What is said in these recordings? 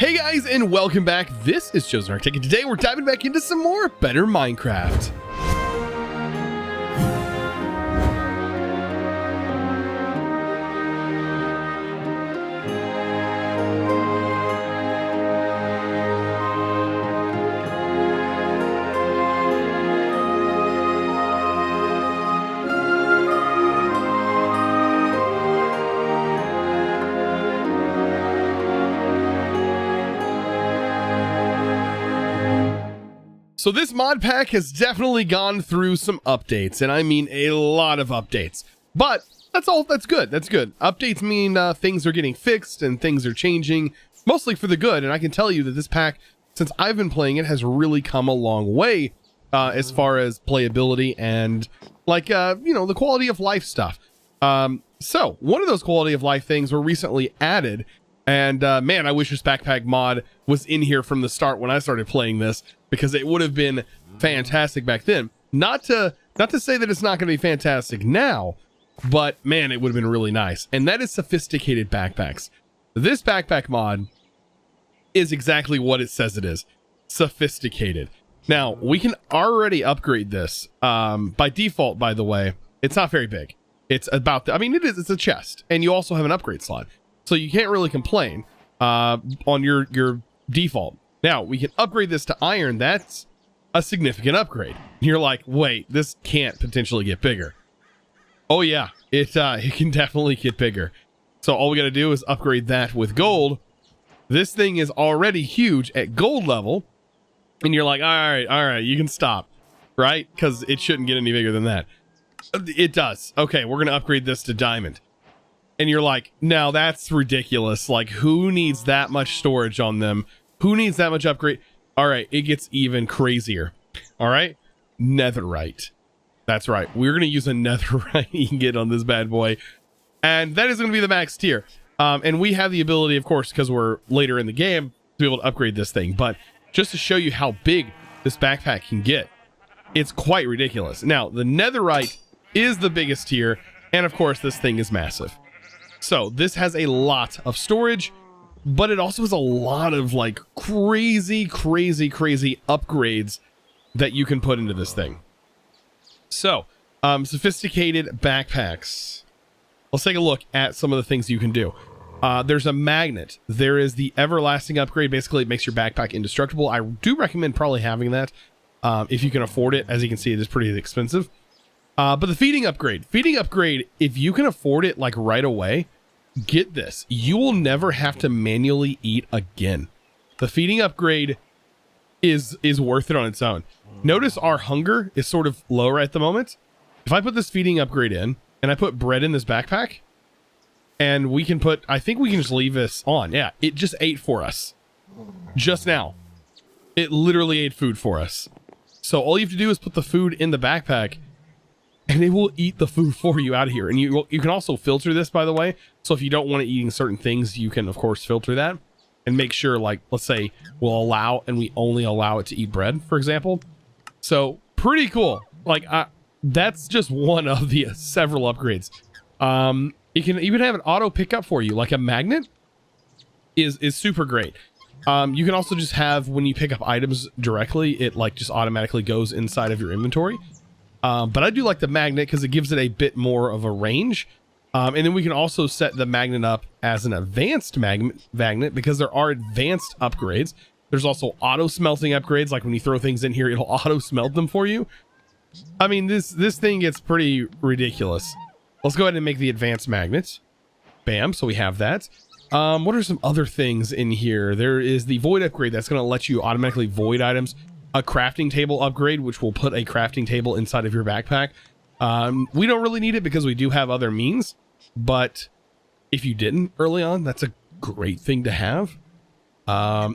Hey guys, and welcome back. This is ChosenArchitect, and today we're diving back into some more Better Minecraft. So this mod pack has definitely gone through some updates, and I mean a lot of updates. But that's good. That's good. Updates mean things are getting fixed and things are changing, mostly for the good. And I can tell you that this pack, since I've been playing it, has really come a long way as far as playability and like, the quality of life stuff. So one of those quality of life things were recently added. And man, I wish this backpack mod was in here from the start when I started playing this, because it would have been fantastic back then. Not to say that it's not going to be fantastic now, but man, it would have been really nice. And that is sophisticated backpacks. This backpack mod is exactly what it says it is. Sophisticated. Now, we can already upgrade this. By default, by the way, it's not very big. It's about, it's a chest, and you also have an upgrade slot. So you can't really complain on your default. Now, we can upgrade this to iron. That's a significant upgrade. You're like, wait, this can't potentially get bigger. Oh yeah, it can definitely get bigger. So all we got to do is upgrade that with gold. This thing is already huge at gold level. And you're like, all right, you can stop, right? Because it shouldn't get any bigger than that. It does. Okay, we're going to upgrade this to diamond. And you're like, now that's ridiculous. Like, who needs that much storage on them? Who needs that much upgrade? All right, it gets even crazier. All right, netherite. That's right. We're going to use a netherite ingot on this bad boy. And that is going to be the max tier. And we have the ability, of course, because we're later in the game, to be able to upgrade this thing. But just to show you how big this backpack can get, it's quite ridiculous. Now, the netherite is the biggest tier. And of course, this thing is massive. So this has a lot of storage, but it also has a lot of like crazy upgrades that you can put into this thing. So, sophisticated backpacks. Let's take a look at some of the things you can do. There's a magnet. There is the everlasting upgrade. Basically, it makes your backpack indestructible. I do recommend probably having that if you can afford it. As you can see, it is pretty expensive. But the feeding upgrade, if you can afford it like right away, get this. You will never have to manually eat again. The feeding upgrade is worth it on its own. Notice our hunger is sort of lower at the moment. If I put this feeding upgrade in and I put bread in this backpack, and we can put, I think we can just leave this on. Yeah, it just ate for us just now. It literally ate food for us. So all you have to do is put the food in the backpack, and it will eat the food for you out of here. And you can also filter this, by the way. So if you don't want it eating certain things, you can, of course, filter that. And make sure, like, let's say we'll allow, and we only allow it to eat bread, for example. So, pretty cool. Like, that's just one of the several upgrades. You can even have an auto pickup for you. Like a magnet is super great. You can also just have, when you pick up items directly, it, like, just automatically goes inside of your inventory. But I do like the magnet because it gives it a bit more of a range. And then we can also set the magnet up as an advanced magnet because there are advanced upgrades. There's also auto smelting upgrades. Like when you throw things in here, it'll auto smelt them for you. I mean, this thing gets pretty ridiculous. Let's go ahead and make the advanced magnets. Bam. So we have that. What are some other things in here? There is the void upgrade that's going to let you automatically void items. A crafting table upgrade, which will put a crafting table inside of your backpack. We don't really need it because we do have other means, but if you didn't early on, that's a great thing to have.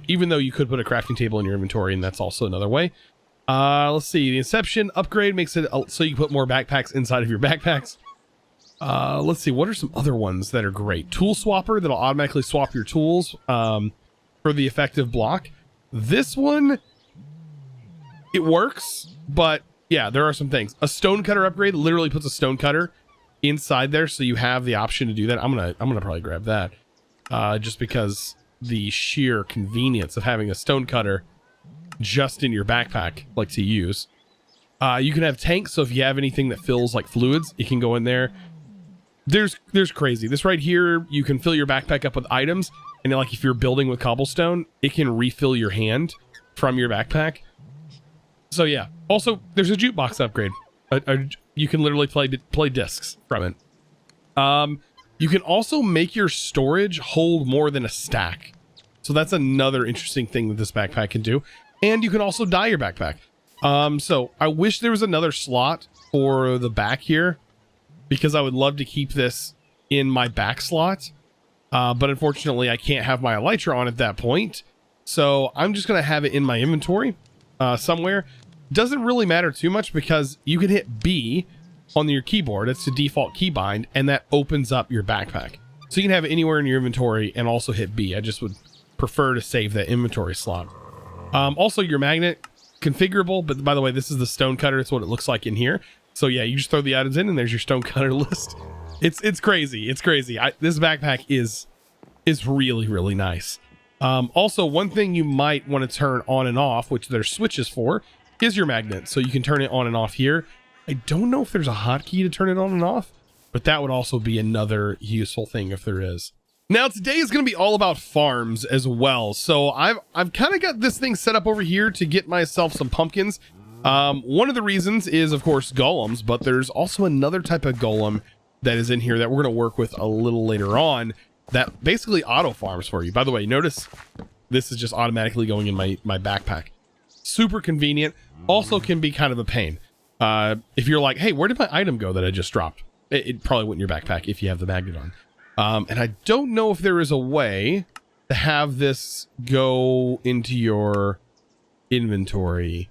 Even though you could put a crafting table in your inventory, and that's also another way. Let's see, the Inception upgrade makes it so you can put more backpacks inside of your backpacks. Let's see, what are some other ones that are great? Tool swapper, that'll automatically swap your tools for the effective block. This one, it works, but yeah, there are some things. A stone cutter upgrade literally puts a stone cutter inside there, so you have the option to do that. I'm gonna probably grab that, just because the sheer convenience of having a stone cutter just in your backpack, like to use. You can have tanks, so if you have anything that fills like fluids, it can go in there. There's crazy. This right here, you can fill your backpack up with items, and like if you're building with cobblestone, it can refill your hand from your backpack. So yeah. Also, there's a jukebox upgrade. You can literally play discs from it. You can also make your storage hold more than a stack. So that's another interesting thing that this backpack can do. And you can also dye your backpack. So I wish there was another slot for the back here, because I would love to keep this in my back slot. But unfortunately I can't have my elytra on at that point. So I'm just going to have it in my inventory somewhere. Doesn't really matter too much because you can hit B on your keyboard. It's the default keybind, and that opens up your backpack. So you can have it anywhere in your inventory and also hit B. I just would prefer to save that inventory slot. Also your magnet, configurable, but by the way, this is the stone cutter. It's what it looks like in here. So yeah, you just throw the items in and there's your stone cutter list. It's crazy. It's crazy. This backpack is really, really nice. Also, one thing you might want to turn on and off, which there's switches for, is your magnet. So you can turn it on and off here. I don't know if there's a hotkey to turn it on and off, but that would also be another useful thing if there is. Now today is going to be all about farms as well. So I've kind of got this thing set up over here to get myself some pumpkins. One of the reasons is of course golems, but there's also another type of golem that is in here that we're going to work with a little later on that basically auto farms for you. By the way, notice this is just automatically going in my backpack. Super convenient. Also can be kind of a pain. If you're like, hey, where did my item go that I just dropped? It probably went in your backpack if you have the magnet on. And I don't know if there is a way to have this go into your inventory.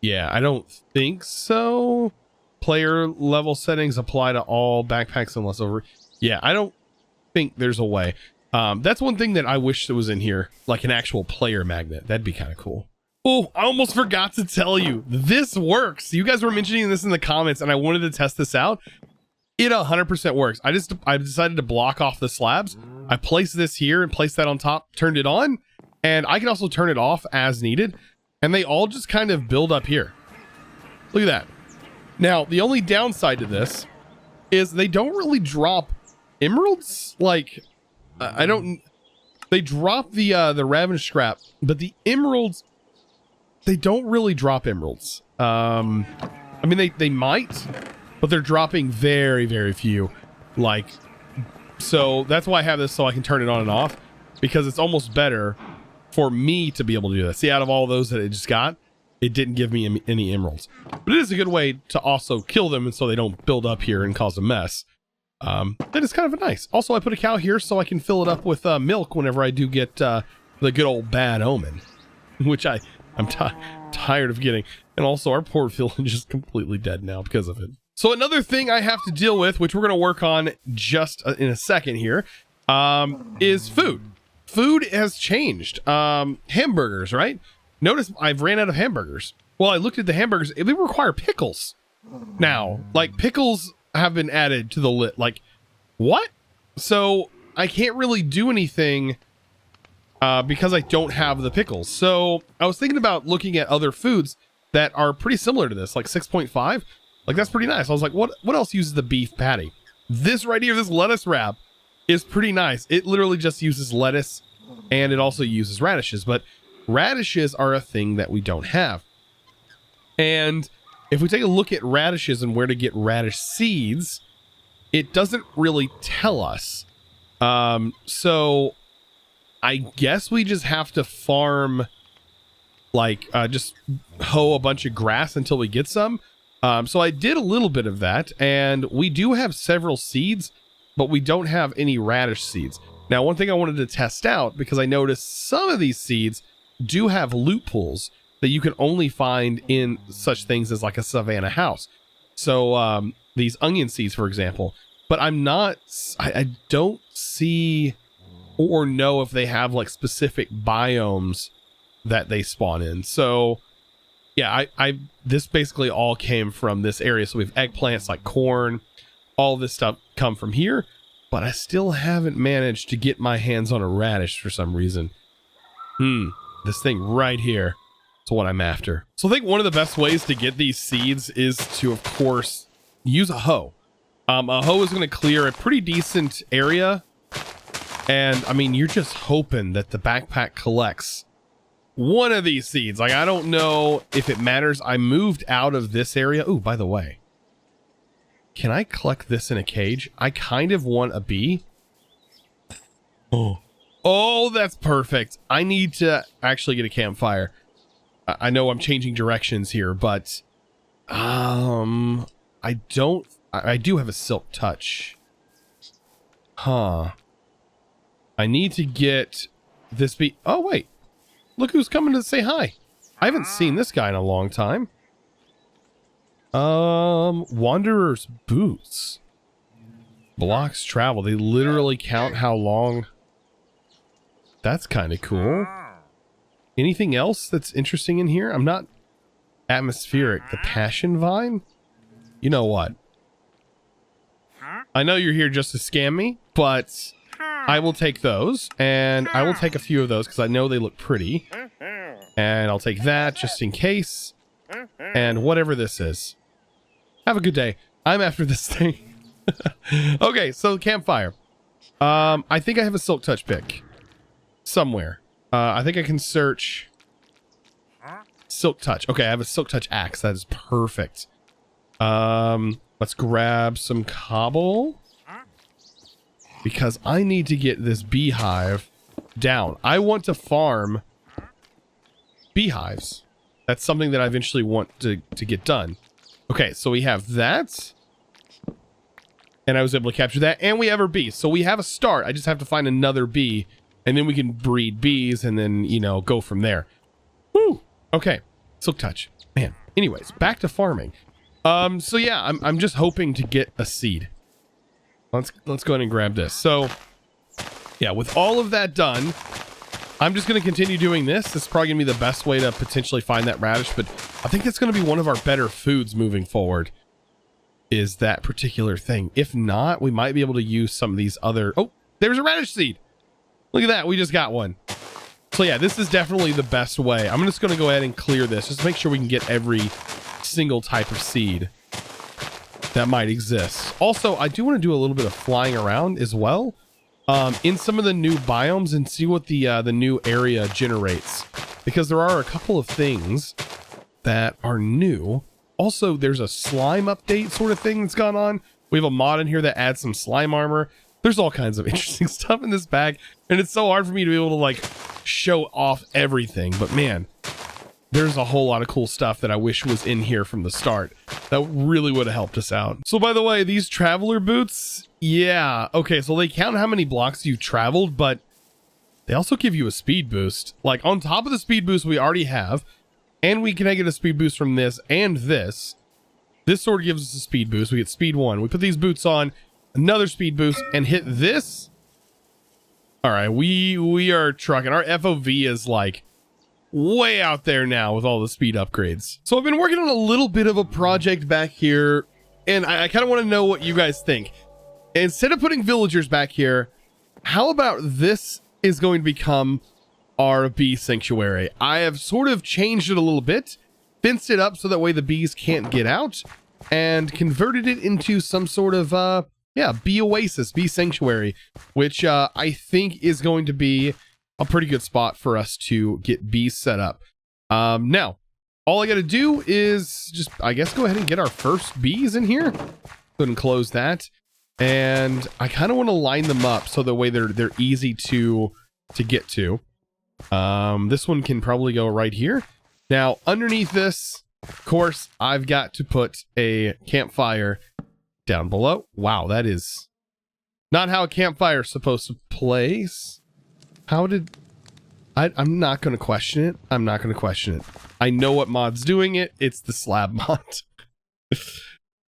Yeah, I don't think so. Player level settings apply to all backpacks unless over. Yeah, I don't think there's a way. That's one thing that I wish that was in here, like an actual player magnet. That'd be kind of cool. Oh, I almost forgot to tell you, this works. You guys were mentioning this in the comments and I wanted to test this out. It 100% works. I decided to block off the slabs. I placed this here and placed that on top, turned it on, and I can also turn it off as needed. And they all just kind of build up here. Look at that. Now, the only downside to this is they don't really drop emeralds. Like, they drop the Raven scrap, but the emeralds, they don't really drop emeralds. I mean, they might, but they're dropping very, very few. Like, so that's why I have this, so I can turn it on and off, because it's almost better for me to be able to do that. See, out of all those that I just got, it didn't give me any emeralds. But it is a good way to also kill them, and so they don't build up here and cause a mess. That is kind of nice. Also, I put a cow here so I can fill it up with milk whenever I do get the good old bad omen, which I'm tired of getting. And also, our poor village is completely dead now because of it. So another thing I have to deal with, which we're going to work on just in a second here, is food. Food has changed. Hamburgers, right? Notice I've ran out of hamburgers. Well, I looked at the hamburgers. They require pickles now. Like, pickles have been added to the list. Like, what? So I can't really do anything because I don't have the pickles. So I was thinking about looking at other foods that are pretty similar to this, like 6.5. Like, that's pretty nice. I was like, what else uses the beef patty? This right here, this lettuce wrap, is pretty nice. It literally just uses lettuce, and it also uses radishes, but radishes are a thing that we don't have. And if we take a look at radishes and where to get radish seeds, it doesn't really tell us. So I guess we just have to farm, like, just hoe a bunch of grass until we get some. So I did a little bit of that, and we do have several seeds, but we don't have any radish seeds. Now, one thing I wanted to test out, because I noticed some of these seeds do have loot pools that you can only find in such things as like a savanna house. So these onion seeds, for example, but I don't see or know if they have like specific biomes that they spawn in. So yeah, this basically all came from this area. So we have eggplants, like corn, all this stuff come from here. but I still haven't managed to get my hands on a radish for some reason. This thing right here is what I'm after. So I think one of the best ways to get these seeds is to, of course, use a hoe. A hoe is going to clear a pretty decent area. And, I mean, you're just hoping that the backpack collects one of these seeds. Like, I don't know if it matters. I moved out of this area. Ooh, by the way, can I collect this in a cage? I kind of want a bee. Oh, that's perfect. I need to actually get a campfire. I know I'm changing directions here, but I do have a silk touch. Huh. I need to get this bee. Oh, wait. Look who's coming to say hi. I haven't seen this guy in a long time. Wanderer's boots. Blocks travel. They literally count how long. That's kind of cool. Anything else that's interesting in here? I'm not atmospheric. The passion vine? You know what? I know you're here just to scam me, but I will take those, and I will take a few of those because I know they look pretty. And I'll take that just in case. And whatever this is. Have a good day. I'm after this thing. Okay, so campfire. I think I have a silk touch pick somewhere. I think I can search silk touch. Okay, I have a silk touch axe. That is perfect. Let's grab some cobble because I need to get this beehive down. I want to farm beehives. That's something that I eventually want to get done. Okay, so we have that. And I was able to capture that. And we have our bees. So we have a start. I just have to find another bee. And then we can breed bees and then, you know, go from there. Woo! Okay. Silk touch. Man. Anyways, back to farming. So yeah, I'm just hoping to get a seed. Let's go ahead and grab this. So yeah, with all of that done, I'm just going to continue doing this. This is probably going to be the best way to potentially find that radish, but I think that's going to be one of our better foods moving forward, is that particular thing. If not, we might be able to use some of these other... Oh, there's a radish seed. Look at that. We just got one. So yeah, this is definitely the best way. I'm just going to go ahead and clear this just to make sure we can get every single type of seed that might exist. Also, I do want to do a little bit of flying around as well in some of the new biomes and see what the new area generates, because there are a couple of things that are new. Also, there's a slime update sort of thing that's gone on. We have a mod in here that adds some slime armor. There's all kinds of interesting stuff in this bag, and it's so hard for me to be able to like show off everything, but man, there's a whole lot of cool stuff that I wish was in here from the start. That really would have helped us out. So by the way, these traveler boots, yeah, okay, so they count how many blocks you've traveled, but they also give you a speed boost. Like on top of the speed boost we already have, and we can get a speed boost from this and this. This sword gives us a speed boost. We get speed 1. We put these boots on, another speed boost, and hit this. All right, we are trucking. Our FOV is like way out there now with all the speed upgrades. So I've been working on a little bit of a project back here, and I kind of want to know what you guys think. Instead of putting villagers back here, how about this is going to become our bee sanctuary? I have sort of changed it a little bit, fenced it up so that way the bees can't get out, and converted it into some sort of yeah, bee oasis, bee sanctuary, which I think is going to be a pretty good spot for us to get bees set up. Now, all I got to do is just, I guess, go ahead and get our first bees in here. Go ahead and close that. And I kind of want to line them up so the way they're easy to get to. This one can probably go right here. Now, underneath this, of course, I've got to put a campfire down below. Wow, that is not how a campfire is supposed to place. How did... I'm not going to question it. I'm not going to question it. I know what mod's doing it. It's the slab mod.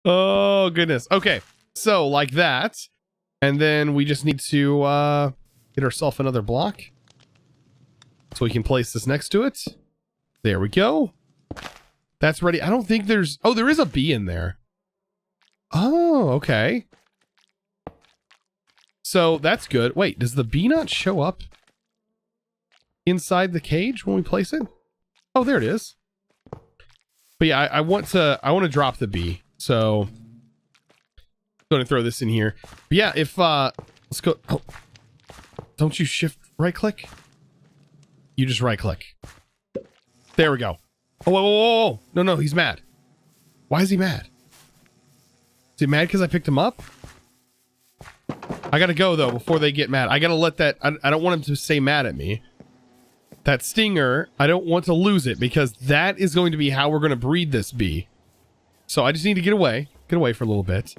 Oh, goodness. Okay, so like that. And then we just need to get ourselves another block. So we can place this next to it. There we go. That's ready. I don't think there's... Oh, there is a bee in there. Oh, okay. So that's good. Wait, does the bee not show up inside the cage when we place it? Oh, there it is. But yeah, I want to drop the bee. So I'm going to throw this in here. But yeah, if let's go. Oh, don't you shift right click? You just right click. There we go. Oh, whoa, whoa, whoa, whoa. No, no, he's mad. Why is he mad? Is he mad because I picked him up? I gotta go though before they get mad. I gotta let that. I don't want him to stay mad at me. That stinger, I don't want to lose it because that is going to be how we're going to breed this bee. So I just need to get away for a little bit.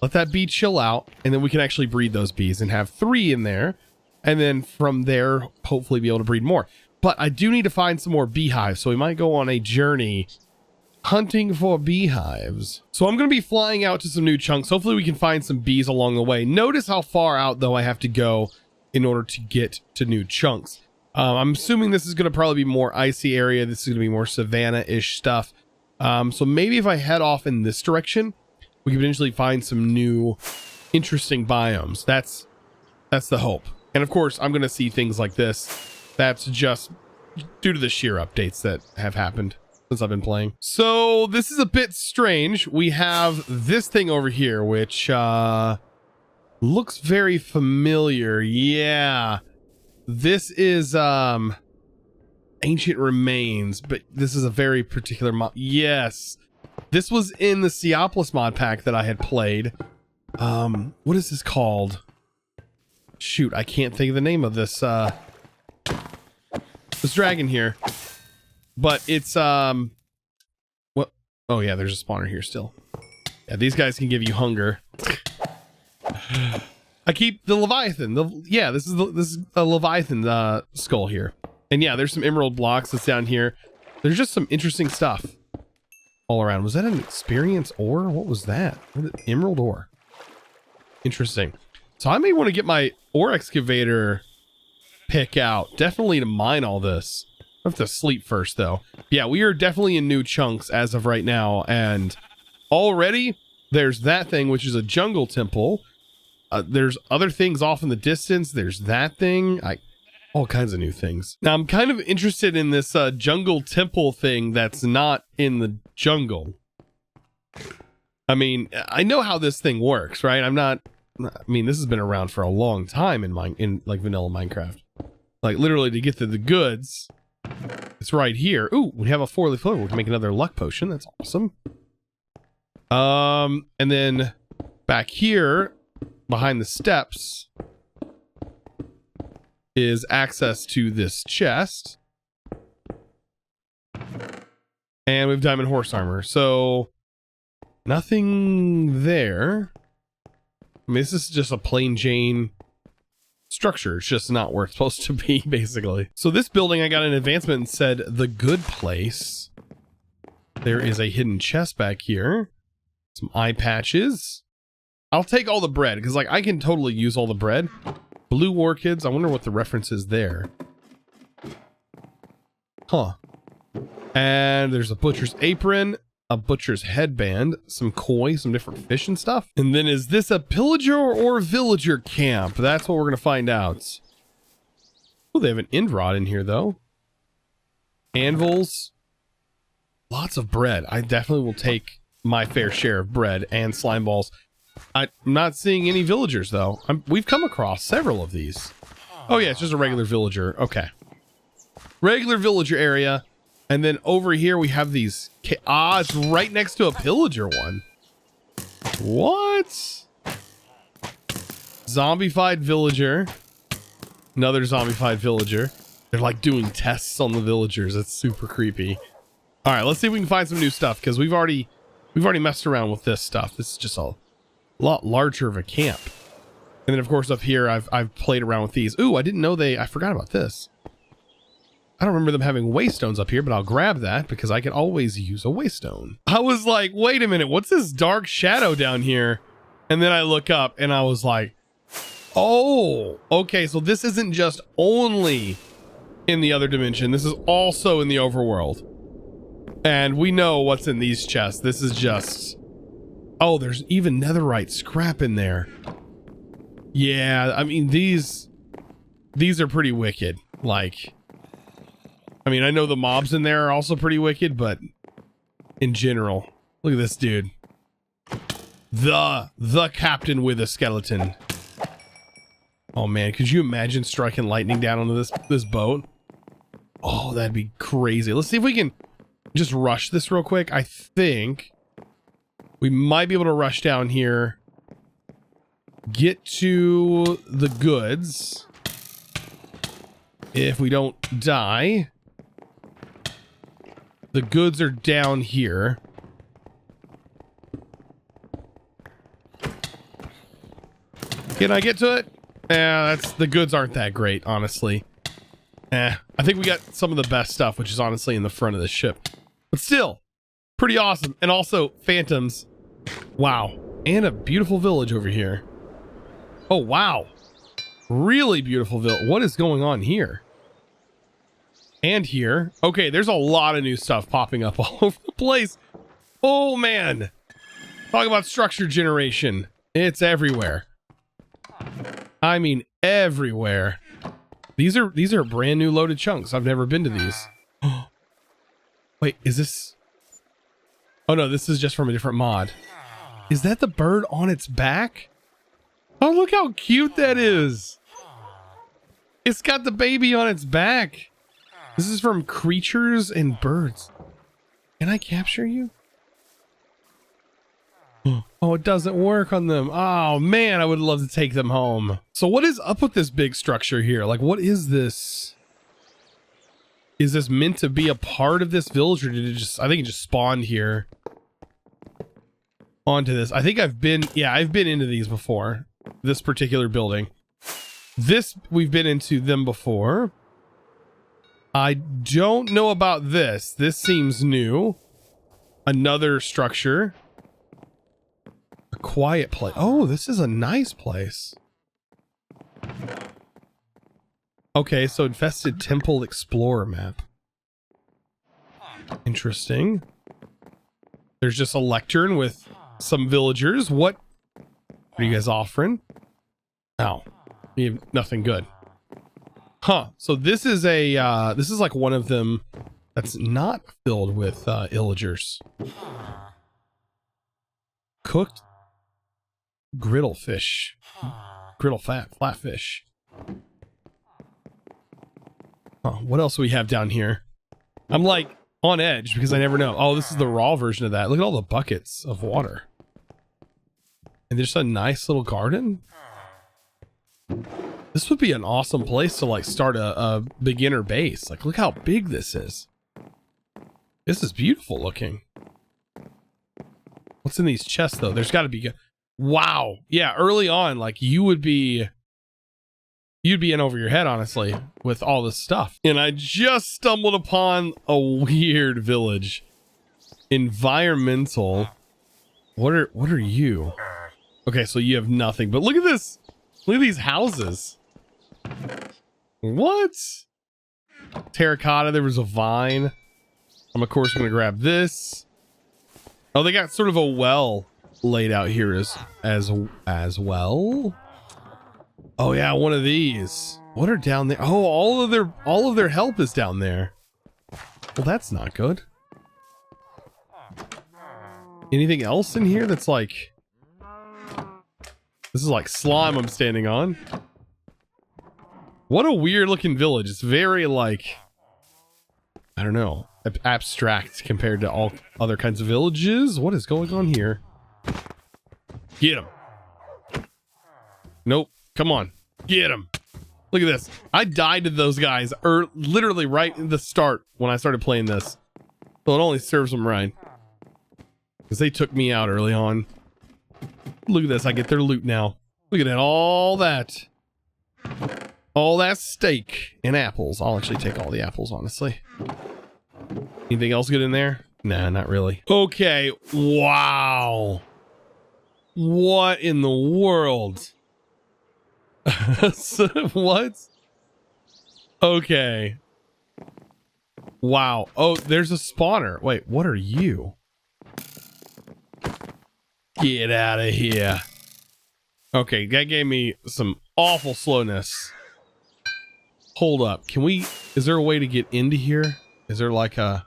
Let that bee chill out, and then we can actually breed those bees and have 3 in there. And then from there, hopefully be able to breed more. But I do need to find some more beehives, so we might go on a journey hunting for beehives. So I'm going to be flying out to some new chunks. Hopefully we can find some bees along the way. Notice how far out, though, I have to go in order to get to new chunks. I'm assuming this is going to probably be more icy area. This is going to be more savanna-ish stuff. So maybe if I head off in this direction, we can potentially find some new interesting biomes. That's the hope. And of course, I'm going to see things like this. That's just due to the sheer updates that have happened since I've been playing. So this is a bit strange. We have this thing over here, which looks very familiar. Yeah. This is ancient remains, but this is a very particular mod. Yes, this was in the Seopolis mod pack that I had played. What is this called? Shoot, I can't think of the name of this this dragon here. But it's what? Oh yeah, there's a spawner here still. Yeah, these guys can give you hunger. I keep the Leviathan. This is a Leviathan skull here. And yeah, there's some emerald blocks that's down here. There's just some interesting stuff all around. Was that an experience ore? What was that? Emerald ore. Interesting. So I may want to get my ore excavator pick out. Definitely to mine all this. I have to sleep first though. Yeah, we are definitely in new chunks as of right now. And already there's that thing, which is a jungle temple. There's other things off in the distance. There's that thing. All kinds of new things. Now, I'm kind of interested in this jungle temple thing that's not in the jungle. I mean, I know how this thing works, right? I mean, this has been around for a long time in like vanilla Minecraft. Like literally to get to the goods, it's right here. Ooh, we have a 4-leaf clover. We can make another luck potion. That's awesome. And then back here, behind the steps is access to this chest. And we have diamond horse armor. So nothing there. I mean, this is just a plain Jane structure. It's just not where it's supposed to be, basically. So this building, I got an advancement and said the good place. There is a hidden chest back here. Some eye patches. I'll take all the bread, because like I can totally use all the bread. Blue orchids. I wonder what the reference is there. Huh. And there's a butcher's apron, a butcher's headband, some koi, some different fish and stuff. And then is this a pillager or villager camp? That's what we're going to find out. Oh, they have an end rod in here, though. Anvils. Lots of bread. I definitely will take my fair share of bread and slime balls. I'm not seeing any villagers, though. We've come across several of these. Oh, yeah, it's just a regular villager. Okay. Regular villager area. And then over here, we have these... it's right next to a pillager one. What? Zombified villager. Another zombified villager. They're like doing tests on the villagers. That's super creepy. All right, let's see if we can find some new stuff, because we've already messed around with this stuff. This is just a lot larger of a camp. And then of course up here I've played around with these. Ooh, I didn't know I forgot about this. I don't remember them having waystones up here, but I'll grab that because I can always use a waystone. I was like, wait a minute, what's this dark shadow down here? And then I look up and I was like, oh, okay, so this isn't just only in the other dimension. This is also in the overworld. And we know what's in these chests. This is just... Oh, there's even netherite scrap in there. Yeah, I mean, these are pretty wicked. Like, I mean, I know the mobs in there are also pretty wicked, but in general, look at this dude. The captain with a skeleton. Oh man, could you imagine striking lightning down onto this boat? Oh, that'd be crazy. Let's see if we can just rush this real quick. I think we might be able to rush down here, get to the goods if we don't die. The goods are down here. Can I get to it? Yeah, the goods aren't that great, honestly. I think we got some of the best stuff, which is honestly in the front of the ship. But still, pretty awesome. And also, phantoms. Wow. And a beautiful village over here. Oh, wow. Really beautiful village. What is going on here? And here. Okay, there's a lot of new stuff popping up all over the place. Oh, man. Talk about structure generation. It's everywhere. I mean, everywhere. These are brand new loaded chunks. I've never been to these. Wait, is this... Oh, no, this is just from a different mod. Is that the bird on its back? Oh, look how cute that is. It's got the baby on its back. This is from Creatures and Birds. Can I capture you? Oh, it doesn't work on them. Oh, man, I would love to take them home. So what is up with this big structure here? Like, what is this? Is this meant to be a part of this village, or did it just... I think it just spawned here onto this. I think I've been into these before. This particular building. This, we've been into them before. I don't know about this. This seems new. Another structure. A quiet place. Oh, this is a nice place. Okay, so infested temple explorer map. Interesting. There's just a lectern with some villagers. What are you guys offering? Oh, you have nothing good. Huh. So this is a this is like one of them that's not filled with illagers. Cooked griddle fish. Griddle flatfish. Huh, what else do we have down here? I'm like on edge because I never know. Oh, this is the raw version of that. Look at all the buckets of water. And there's a nice little garden. This would be an awesome place to like start a beginner base. Like, look how big this is. This is beautiful looking. What's in these chests though? There's got to be... Wow. Yeah, early on, like you'd be in over your head, honestly, with all this stuff. And I just stumbled upon a weird village. Environmental. What are you? Okay, so you have nothing, but look at this. Look at these houses. What? Terracotta, there was a vine. I'm of course gonna grab this. Oh, they got sort of a well laid out here as well. Oh yeah, one of these. What are down there? Oh, all of their help is down there. Well, that's not good. Anything else in here that's like... This is like slime I'm standing on. What a weird looking village. It's very like... I don't know. Abstract compared to all other kinds of villages. What is going on here? Get him. Nope. Come on. Get him. Look at this. I died to those guys literally right in the start when I started playing this. So it only serves them right. Because they took me out early on. Look at this. I get their loot now. Look at that. All that steak and apples. I'll actually take all the apples, honestly. Anything else good in there? Nah, not really. Okay. Wow. What in the world? What? Okay. Wow. Oh, there's a spawner. Wait, what are you? Get out of here. Okay, that gave me some awful slowness. Hold up. Is there a way to get into here? Is there like not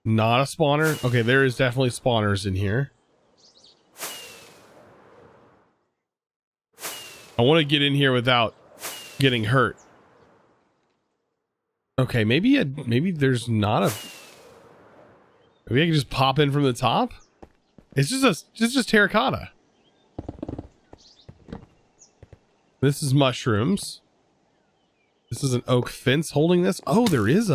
a spawner? Okay, there is definitely spawners in here. I want to get in here without getting hurt. Okay, maybe there's not a... Maybe I can just pop in from the top? It's just terracotta. This is mushrooms. This is an oak fence holding this. Oh, there is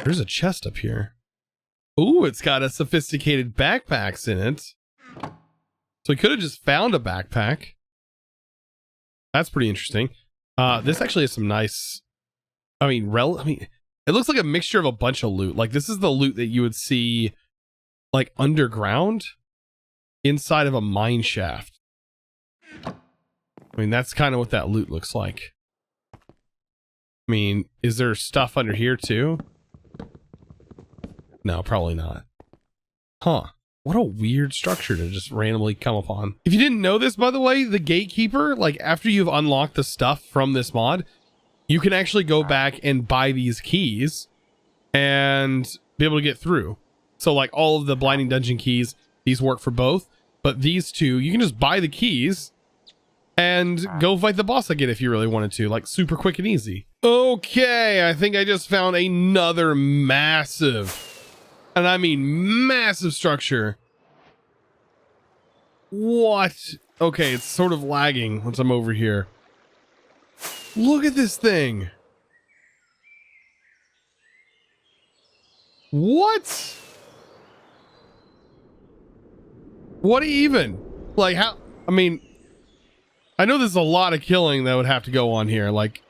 there's a chest up here. Ooh, it's got a sophisticated backpacks in it. So we could have just found a backpack. That's pretty interesting. This actually has some nice... I mean, it looks like a mixture of a bunch of loot. Like, this is the loot that you would see, like, underground inside of a mine shaft. I mean, that's kind of what that loot looks like. I mean, is there stuff under here, too? No, probably not. Huh. What a weird structure to just randomly come upon. If you didn't know this, by the way, the gatekeeper, like, after you've unlocked the stuff from this mod, you can actually go back and buy these keys and be able to get through. So like all of the blinding dungeon keys, these work for both, but these two, you can just buy the keys and go fight the boss again if you really wanted to, like super quick and easy. Okay, I think I just found another massive, and I mean massive structure. What? Okay, it's sort of lagging once I'm over here. Look at this thing. What? What even? Like how? I mean, I know there's a lot of killing that would have to go on here. Like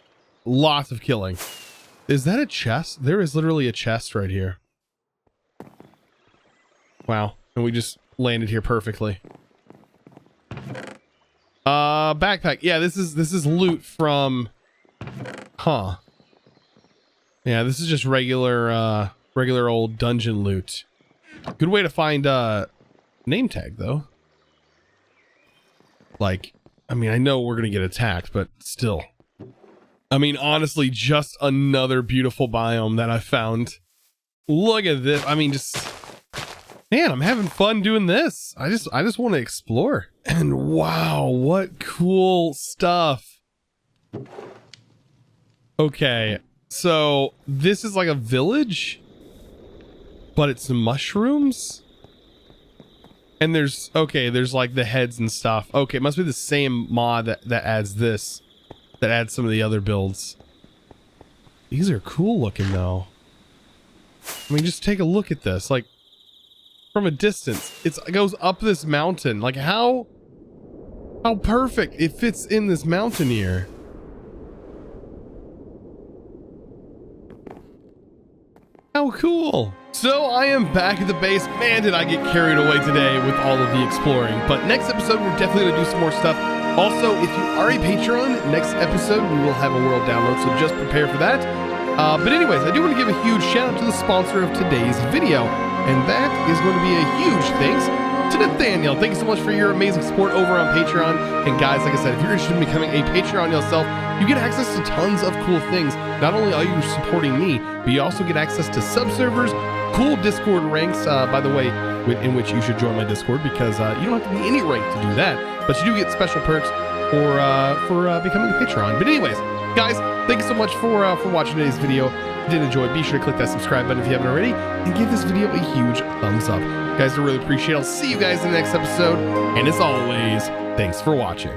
lots of killing. Is that a chest? There is literally a chest right here. Wow. And we just landed here perfectly. Backpack. Yeah, this is loot from... Huh. Yeah, this is just regular old dungeon loot. Good way to find name tag though. Like, I mean, I know we're gonna get attacked, but still. I mean, honestly, just another beautiful biome that I found. Look at this. I mean, just... Man, I'm having fun doing this. I just want to explore. And wow, what cool stuff. Okay, so this is like a village, but it's mushrooms. And there's like the heads and stuff. Okay, it must be the same mod that adds this, that adds some of the other builds. These are cool looking though. I mean, just take a look at this. Like, from a distance, it goes up this mountain. Like how perfect it fits in this mountain here. How cool. So I am back at the base. Man, did I get carried away today with all of the exploring. But next episode, we're definitely gonna do some more stuff. Also, if you are a Patreon, next episode we will have a world download, so just prepare for that. But anyways, I do want to give a huge shout out to the sponsor of today's video. And that is going to be a huge thanks to Nathaniel. Thank you so much for your amazing support over on Patreon. And guys, like I said, if you're interested in becoming a Patreon yourself, you get access to tons of cool things. Not only are you supporting me, but you also get access to sub-servers, cool Discord ranks, by the way, in which you should join my Discord, because you don't have to be any rank to do that, but you do get special perks for becoming a Patreon. But anyways, guys, thank you so much for watching today's video. If you did enjoy, be sure to click that subscribe button if you haven't already, and give this video a huge thumbs up. Guys, I really appreciate it. I'll see you guys in the next episode, and as always, thanks for watching.